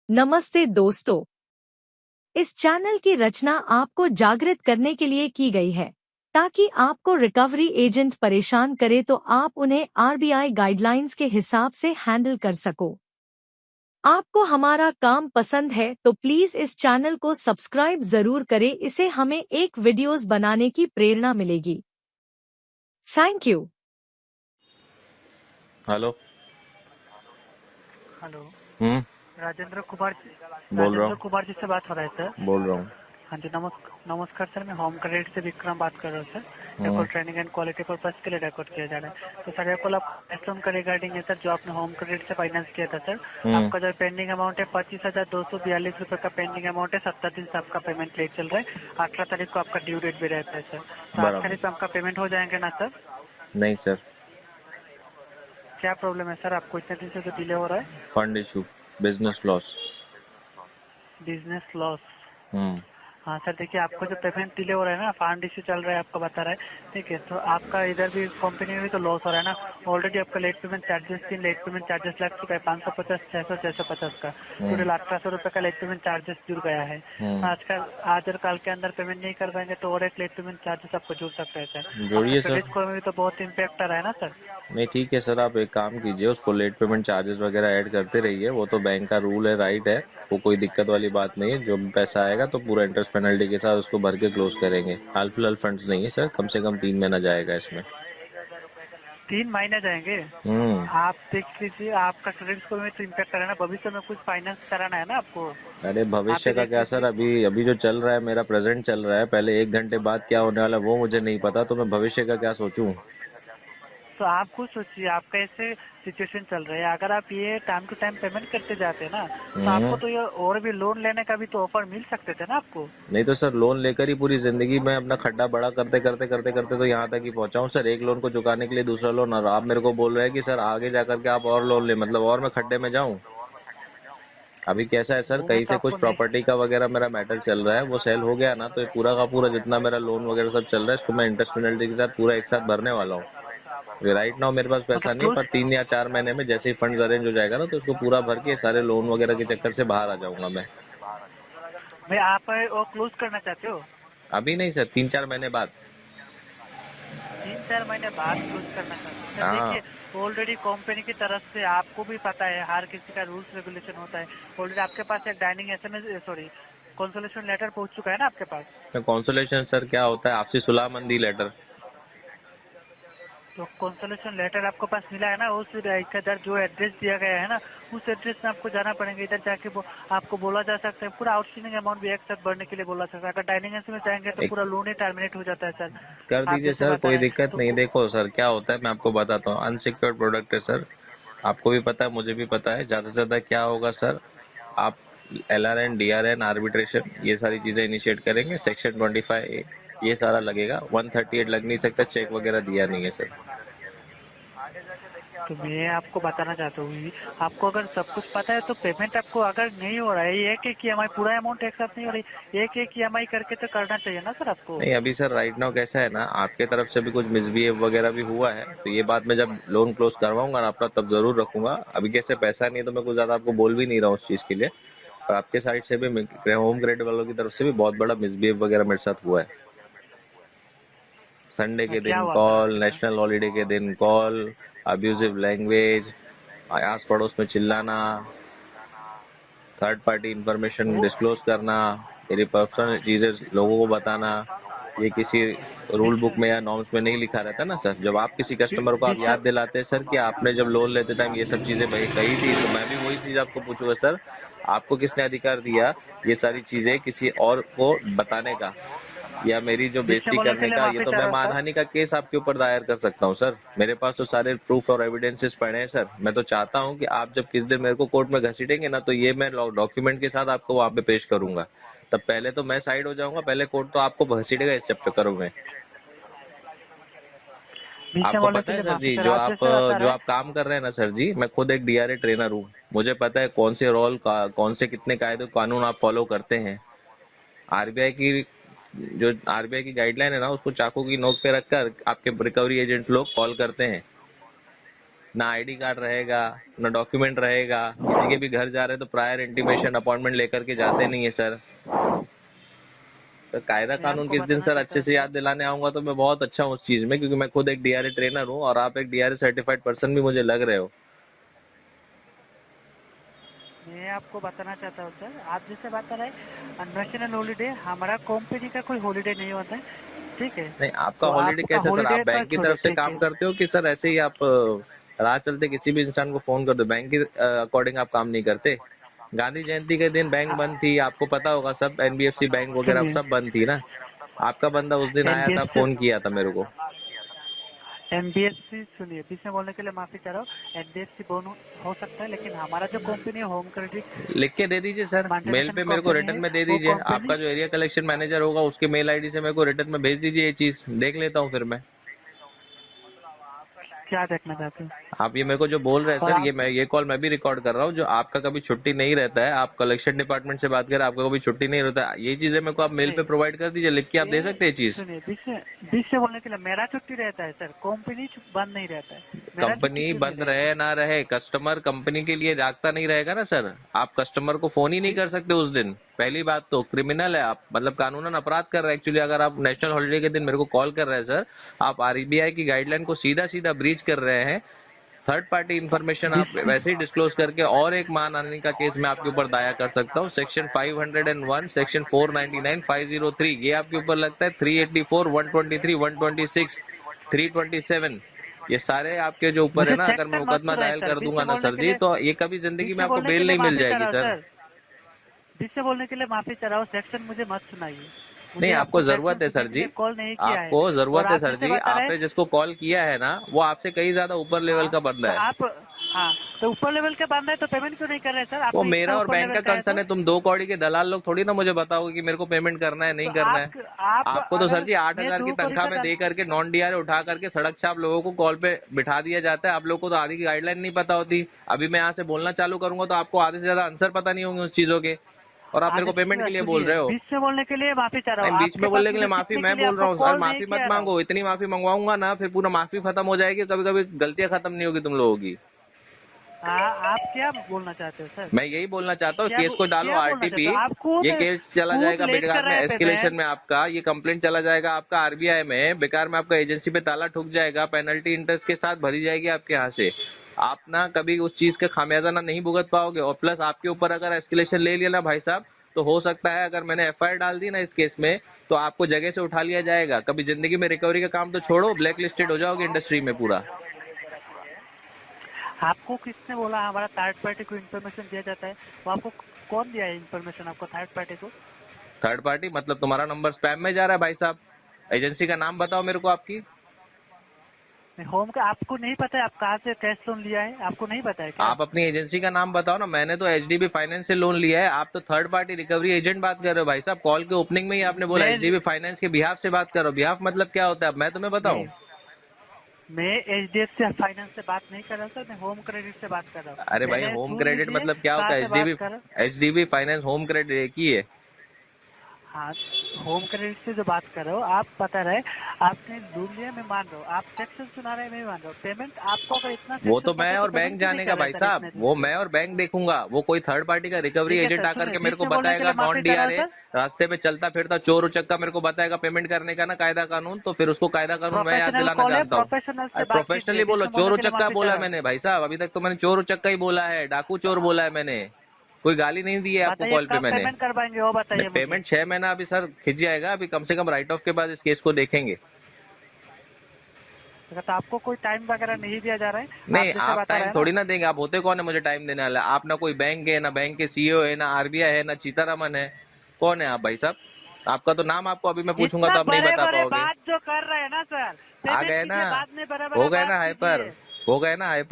नमस्ते दोस्तों, इस चैनल की रचना आपको जागृत करने के लिए की गई है ताकि आपको रिकवरी एजेंट परेशान करे तो आप उन्हें आरबीआई गाइडलाइंस के हिसाब से हैंडल कर सको। आपको हमारा काम पसंद है तो प्लीज इस चैनल को सब्सक्राइब जरूर करें, इससे हमें एक वीडियोस बनाने की प्रेरणा मिलेगी। Thank you. हेलो। हेलो। हम्म। राजेंद्र कुमार बोल रहा राजेंद्र हूँ। कुमार जी से बात हो रहा है सर? बोल रहा हूँ। हाँ जी, नमस्कार सर। मैं होम क्रेडिट से विक्रम बात कर रहा हूँ sir. Hmm. Record training and quality purpose के लिए रिकॉर्ड किया जा रहा है। तो सर ये कॉल आप एस्ट्रॉम का रिगार्डिंग है सर, जो आपने होम क्रेडिट से फाइनेंस किया था सर। आपका जो पेंडिंग अमाउंट है 25,242 रुपये का पेंडिंग अमाउंट है। 70 दिन से आपका पेमेंट लेट चल रहा है। 18 तारीख को आपका ड्यू डेट भी रहता है सर। तो 8 बराबर। तारीख को आपका पेमेंट हो जाएंगे ना सर? नहीं सर। क्या प्रॉब्लम है सर, आपको इतने दिन से जो डिले हो रहा है? Fund issue, business loss. Business loss. Hmm. हाँ सर, देखिए आपको जो पेमेंट डिले हो रहा है ना, फंड इश्यू चल रहा है आपका बता रहा है। ठीक है, तो आपका इधर भी कंपनी में भी तो लॉस हो रहा है ना। ऑलरेडी आपका late payment charges 3 late payment charges लग चुका है, 550, 600, 650 का। टोटल 1800 रुपये का लेट पेमेंट चार्जेस जुड़ गया है। आज और कल के अंदर पेमेंट नहीं कर पाएंगे तो और एक लेट पेमेंट चार्जेस आपको जुड़ सकता है सर। जोड़िए आपके सर। क्रेडिट स्कोर में भी तो बहुत इम्पैक्ट आ रहा है ना सर। नहीं ठीक है सर, आप एक काम कीजिए, उसको लेट पेमेंट चार्जेस वगैरह ऐड करते रहिए। वो तो बैंक का रूल है, राइट है। वो कोई दिक्कत वाली बात नहीं है। जो भी पैसा आएगा तो पूरा इंटरेस्ट पेनल्टी के साथ उसको भर के क्लोज करेंगे। हाल फिलहाल फंड्स नहीं है सर, कम से कम 3 महीना जाएगा इसमें। 3 महीने जाएंगे? हम्म। आप देख लीजिए, आपका क्रेडिट स्कोर में तो इम्पैक्ट कर रहा है ना। भविष्य में कुछ फाइनेंस कराना है ना आपको। अरे आप भी भविष्य का देख क्या सर, लीजिए। अभी अभी जो चल रहा है मेरा प्रेजेंट चल रहा है। पहले 1 घंटे बाद क्या होने वाला है वो मुझे नहीं पता, तो मैं भविष्य का क्या सोचूं। तो आप खुद सोचिए, आपका ऐसे सिचुएशन चल रहा है। अगर आप ये टाइम टू टाइम पेमेंट करते जाते ना, तो आपको तो ये और भी लोन लेने का भी तो ऑफर मिल सकते थे ना आपको। नहीं तो सर, लोन लेकर ही पूरी जिंदगी में अपना खड्डा बड़ा करते करते करते करते तो यहाँ तक ही पहुंचा हूँ सर। एक लोन को चुकाने के लिए दूसरा लोन, और आप मेरे को बोल रहे हैं कि सर आगे जाकर के आप और लोन ले, मतलब और मैं खड्डे में जाऊं। अभी कैसा है सर, वो कहीं तो से कुछ आपको नहीं। प्रॉपर्टी का वगैरह मेरा मैटर चल रहा है, वो सेल हो गया ना तो ये पूरा का पूरा जितना मेरा लोन वगैरह सब चल रहा है इसको मैं इंटरेस्ट पेनल्टी के साथ पूरा एक साथ भरने वाला हूँ। राइट नाउ मेरे पास पैसा मतलब नहीं है, क्लोज। पर 3 या 4 महीने में जैसे ही फंड अरेंज हो जाएगा ना तो इसको पूरा भर के सारे लोन वगैरह के चक्कर से बाहर आ जाऊंगा मैं। भाई आप वो क्लोज करना चाहते हो? अभी नहीं सर, 3-4 महीने बाद। 3-4 महीने बाद क्लोज करना चाहते हो? सर हाँ। देखिए, ऑलरेडी कंपनी की तरफ से आपको भी पता है हर किसी का रूल्स रेगुलेशन होता है। ऑलरेडी आपके पास एक dining SMS, sorry, consolation letter पहुंच चुका है ना आपके पास। कॉन्सोलेशन सर क्या होता है, आपसी सुलहमंदी लेटर। तो कंसोलेशन लेटर आपको पास मिला है ना, उस इधर जो एड्रेस दिया गया है ना, उस एड्रेस में आपको जाना पड़ेगा। इधर जाके आपको बोला जा सकता है पूरा आउटस्टैंडिंग अमाउंट भी एक साथ भरने के लिए बोला सकता है। अगर डाइनिंग में जाएंगे तो एक पूरा लोन ही टर्मिनेट हो जाता है सर। कर आप दीजिए जैसे सर, बता कोई रहे दिक्कत हैं नहीं। तो। देखो सर क्या होता है, मैं आपको बताता हूँ। अनसिक्योर्ड प्रोडक्ट है सर, आपको भी पता है मुझे भी पता है। ज़्यादा से ज़्यादा क्या होगा सर, आप LRN DRN आर्बिट्रेशन ये सारी चीज़ें इनिशिएट करेंगे। सेक्शन 25A ये सारा लगेगा। 138 लग नहीं सकता, चेक वगैरह दिया नहीं है सर। तो मैं आपको बताना चाहता हूँ, आपको अगर सब कुछ पता है तो पेमेंट आपको अगर नहीं हो रहा है, एक एक EMI पूरा अमाउंट एक साथ नहीं हो रही, एक एक EMI करके तो करना चाहिए ना सर आपको। नहीं अभी सर राइट नाउ कैसा है ना, आपके तरफ से भी कुछ मिसबिहेव वगैरह भी हुआ है, तो ये बात मैं जब लोन क्लोज करवाऊंगा ना अपना तब जरूर रखूंगा। अभी कैसे पैसा नहीं है तो मैं कुछ ज्यादा आपको बोल भी नहीं रहा हूँ उस चीज के लिए। और आपके साइड से भी होम क्रेडिट वालों की तरफ से भी बहुत बड़ा मिसबिहेव वगैरह मेरे साथ हुआ है। संडे के क्या दिन हुआ सर कॉल, आपके साथ? नेशनल हॉलीडे के दिन कॉल, अब्यूजिव लैंग्वेज, आस पड़ोस में चिल्लाना, थर्ड पार्टी इंफॉर्मेशन वो डिस्क्लोज करना, मेरी पर्सनल चीजें लोगों को बताना। ये किसी रूल बुक में या नॉर्म्स में नहीं लिखा रहता ना सर। जब आप किसी कस्टमर को आप याद विषय। दिलाते हैं सर कि आपने जब लोन लेते टाइम ये सब चीजें भाई कही थी, तो मैं भी वही चीज आपको पूछूंगा सर, आपको किसने अधिकार दिया ये सारी चीजें किसी और को बताने का या मेरी जो बीच में बेइज्जती बोलने के करने लिए का। ये माफी तो चाह मैं रहा हूँ सर। मानहानि का केस आपके ऊपर दायर कर सकता हूँ सर। मेरे पास तो सारे प्रूफ और एविडेंसेस पड़े हैं सर। मैं तो चाहता हूँ कि आप जब किस दिन मेरे को कोर्ट में घसीटेंगे ना, तो ये मैं डॉक्यूमेंट के साथ आपको वहाँ पे पेश करूंगा। तब पहले तो मैं साइड हो जाऊंगा, पहले कोर्ट तो आपको घसीटेगा इस चक्करों में। बीच में आपको बोलने पता के है लिए सर माफी जी, चाह रहा हूँ। आप जैसे बता जो रहे हैं। आप काम कर रहे हैं ना सर जी, मैं खुद एक DRA ट्रेनर हूँ। मुझे पता है कौन से रोल का कौन से कितने कायदे कानून आप फॉलो करते हैं। आरबीआई की जो आरबीआई की गाइडलाइन है ना, उसको चाकू की नोक पे रखकर आपके रिकवरी एजेंट लोग कॉल करते हैं। ना आईडी कार्ड रहेगा, ना डॉक्यूमेंट रहेगा, किसी के भी घर जा रहे हैं तो प्रायर इंटीमेशन अपॉइंटमेंट लेकर के जाते नहीं है सर। तो कायदा कानून किस दिन सर अच्छे से याद दिलाने आऊंगा तो मैं बहुत अच्छा हूँ उस चीज में, क्योंकि मैं खुद एक डीआरए ट्रेनर हूँ और आप एक डीआरए सर्टिफाइड पर्सन भी मुझे लग रहे हो। मैं आपको बताना चाहता हूँ सर, आप जैसे बता रहे नेशनल हॉलीडे, हमारा कंपनी का कोई हॉलीडे नहीं होता है, ठीक है। नहीं, आपका तो हॉलीडे कैसे सर? आप बैंक की तरफ से काम करते हो कि सर ऐसे ही आप राह चलते किसी भी इंसान को फोन कर दो? बैंक के अकॉर्डिंग आप काम नहीं करते? गांधी जयंती के दिन बैंक बंद थी, आपको पता होगा, सब एनबीएफसी बैंक वगैरह सब बंद थी ना। आपका बंदा उस दिन आया था, फोन किया था मेरे को। एनबीएफसी, सुनिए, बीच में बोलने के लिए माफी चाह रहा हूँ, एनबीएफसी बोन हो सकता है, लेकिन हमारा जो कंपनी है होम क्रेडिट। लिख के दे दीजिए सर, मेल पे मेरे को रिटर्न में दे दीजिए। आपका जो एरिया कलेक्शन मैनेजर होगा उसके मेल आईडी से मेरे को रिटर्न में भेज दीजिए, ये चीज देख लेता हूँ फिर मैं। क्या देखना चाहते हैं आप ये मेरे को जो बोल रहे हैं सर, ये कॉल मैं भी रिकॉर्ड कर रहा हूँ, जो आपका कभी छुट्टी नहीं रहता है, आप कलेक्शन डिपार्टमेंट से बात करें, आपका कभी छुट्टी नहीं रहता है, ये चीजें मेरे को आप मेल पे प्रोवाइड कर दीजिए, लिख के आप दे सकते हैं चीज। सुनिए, बीच से बोलने के लिए, मेरा छुट्टी रहता है सर, कंपनी बंद नहीं रहता है। कंपनी बंद रहे ना रहे, कस्टमर कंपनी के लिए जागता नहीं रहेगा ना सर। आप कस्टमर को फोन ही नहीं कर सकते उस दिन। पहली बात तो क्रिमिनल है आप, मतलब कानूनन अपराध कर रहे हैं एक्चुअली। अगर आप नेशनल हॉलीडे के दिन मेरे को कॉल कर रहे हैं सर, आप आरबीआई की गाइडलाइन को सीधा सीधा ब्रीच कर रहे हैं। थर्ड पार्टी इन्फॉर्मेशन आप वैसे ही डिस्क्लोज करके और एक मानहानि का केस मैं आपके ऊपर दायर कर सकता हूँ। सेक्शन 501, सेक्शन 499, 503, ये आपके ऊपर लगता है। 384, 123, 126, 327, ये सारे आपके जो ऊपर है ना, अगर मैं मुकदमा दायर कर दूंगा ना सर जी, तो ये कभी जिंदगी में आपको बेल नहीं मिल जाएगी सर। जिससे बोलने के लिए माफी चाह रहा हूँ, सेक्शन मुझे मत सुनाइए। नहीं, आपको जरूरत है सर जी, आपको जरूरत है सर जी। आपने जिसको कॉल किया है ना, वो आपसे कहीं ज्यादा ऊपर लेवल का बंदा है। आप तो ऊपर लेवल का बंदा है तो पेमेंट क्यों नहीं कर रहे सर? वो मेरा और बैंक का कंसर्न है। तुम 2 कौड़ी के दलाल लोग थोड़ी ना मुझे बताओगे कि मेरे को पेमेंट करना है नहीं करना है। आपको तो सर जी 8,000 की तनख्वाह में दे करके नॉन डीआरए उठा करके सड़क छाप लोगों को कॉल पे बिठा दिया जाता है। आप लोगों को तो आधी की गाइडलाइन नहीं पता होती। अभी मैं यहाँ से बोलना चालू करूंगा तो आपको आधे से ज्यादा आंसर पता नहीं होंगे उस चीजों के, और आप मेरे को पेमेंट के लिए बोल रहे हो। बीच में बोलने के लिए माफी चाह रहा हूँ। बीच में बोलने के लिए माफी मैं बोल रहा हूँ सर, माफी मत मांगो। इतनी माफी मंगवाऊंगा ना फिर पूरा माफी खत्म हो जाएगी, कभी कभी गलतियां खत्म नहीं होगी तुम लोगों की। आप क्या बोलना चाहते हो सर? मैं यही बोलना चाहता हूँ, केस को डालो आरटीपी, ये केस चला जाएगा बेकार में एस्केलेशन में आपका, ये कंप्लेंट चला जाएगा आपका आरबीआई में, बेकार में आपका एजेंसी पे ताला ठुक जाएगा, पेनल्टी इंटरेस्ट के साथ भरी जाएगी आपके यहाँ से। आप ना कभी उस चीज का खामियाजा ना नहीं भुगत पाओगे। और प्लस आपके ऊपर अगर एस्केलेशन ले लिया ना भाई साहब, तो हो सकता है अगर मैंने एफआईआर डाल दी ना इस केस में, तो आपको जगह से उठा लिया जाएगा। कभी जिंदगी में रिकवरी का काम तो छोड़ो, ब्लैक लिस्टेड हो जाओगे इंडस्ट्री में पूरा। आपको किसने बोला हमारा थर्ड पार्टी को इन्फॉर्मेशन दिया जाता है? वो आपको कौन दिया है इन्फॉर्मेशन आपको थर्ड पार्टी को? थर्ड पार्टी मतलब तुम्हारा नंबर स्पैम में जा रहा है भाई साहब। एजेंसी का नाम बताओ मेरे को आपकी। होम का आपको नहीं पता है? आप कहाँ से कैश लोन लिया है आपको नहीं पता है क्या? आप अपनी एजेंसी का नाम बताओ ना। मैंने तो एचडीबी फाइनेंस से लोन लिया है, आप तो थर्ड पार्टी रिकवरी एजेंट बात कर रहे हो भाई साहब। कॉल के ओपनिंग में ही आपने बोला एचडीबी फाइनेंस के बिहाफ से बात करो। बिहाफ मतलब क्या होता है मैं तुम्हें बताऊं? मैं एचडीएफसी फाइनेंस से बात नहीं कर रहा सर, मैं होम क्रेडिट से बात कर रहा हूँ। अरे भाई होम क्रेडिट मतलब क्या होता है? एचडीबी फाइनेंस होम क्रेडिट एक ही है। हाँ, होम क्रेडिट से जो बात कर रहे हो आप, पता रहे आपने लोन लिया, मैं मान रहा हूँ। आप सेक्शन सुना रहे हैं, मैं मान रहा हूँ। पेमेंट आपको अगर इतना वो तो मैं और बैंक जानेगा भाई साहब, वो मैं और बैंक देखूंगा। वो कोई थर्ड पार्टी का रिकवरी एजेंट आकर के मेरे को बताएगा नॉन डीआरए, रास्ते में चलता फिरता चोर उचक्का मेरे को बताएगा पेमेंट करने का ना कायदा कानून, तो फिर उसको कायदा कानून मैं याद दिलाना चाहता हूँ। प्रोफेशनली बोलो। चोर उचक्का बोला मैंने भाई साहब, अभी तक तो मैंने चोर उचक्का ही बोला है, डाकू चोर बोला है मैंने, कोई गाली नहीं दी है आपको कॉल पे मैंने। पेमेंट करवाएंगे वो बताइए। पेमेंट 6 महीना अभी सर खिंच जाएगा, अभी कम से कम राइट ऑफ के बाद इस केस को देखेंगे। तो आपको कोई टाइम वगैरह नहीं दिया जा रहा है? नहीं, आप टाइम थोड़ी ना देंगे। आप होते कौन है मुझे टाइम देने वाला? आप ना कोई बैंक है, ना बैंक के सीईओ है, ना आरबीआई है, ना सीतारमन है। कौन है आप भाई साहब? आपका तो नाम आपको अभी मैं पूछूंगा तो आप नहीं बता पाओगे। बात जो कर रहे हैं ना सर, आ गए ना, हो गए ना हाइपर, हो गए ना हाइपर।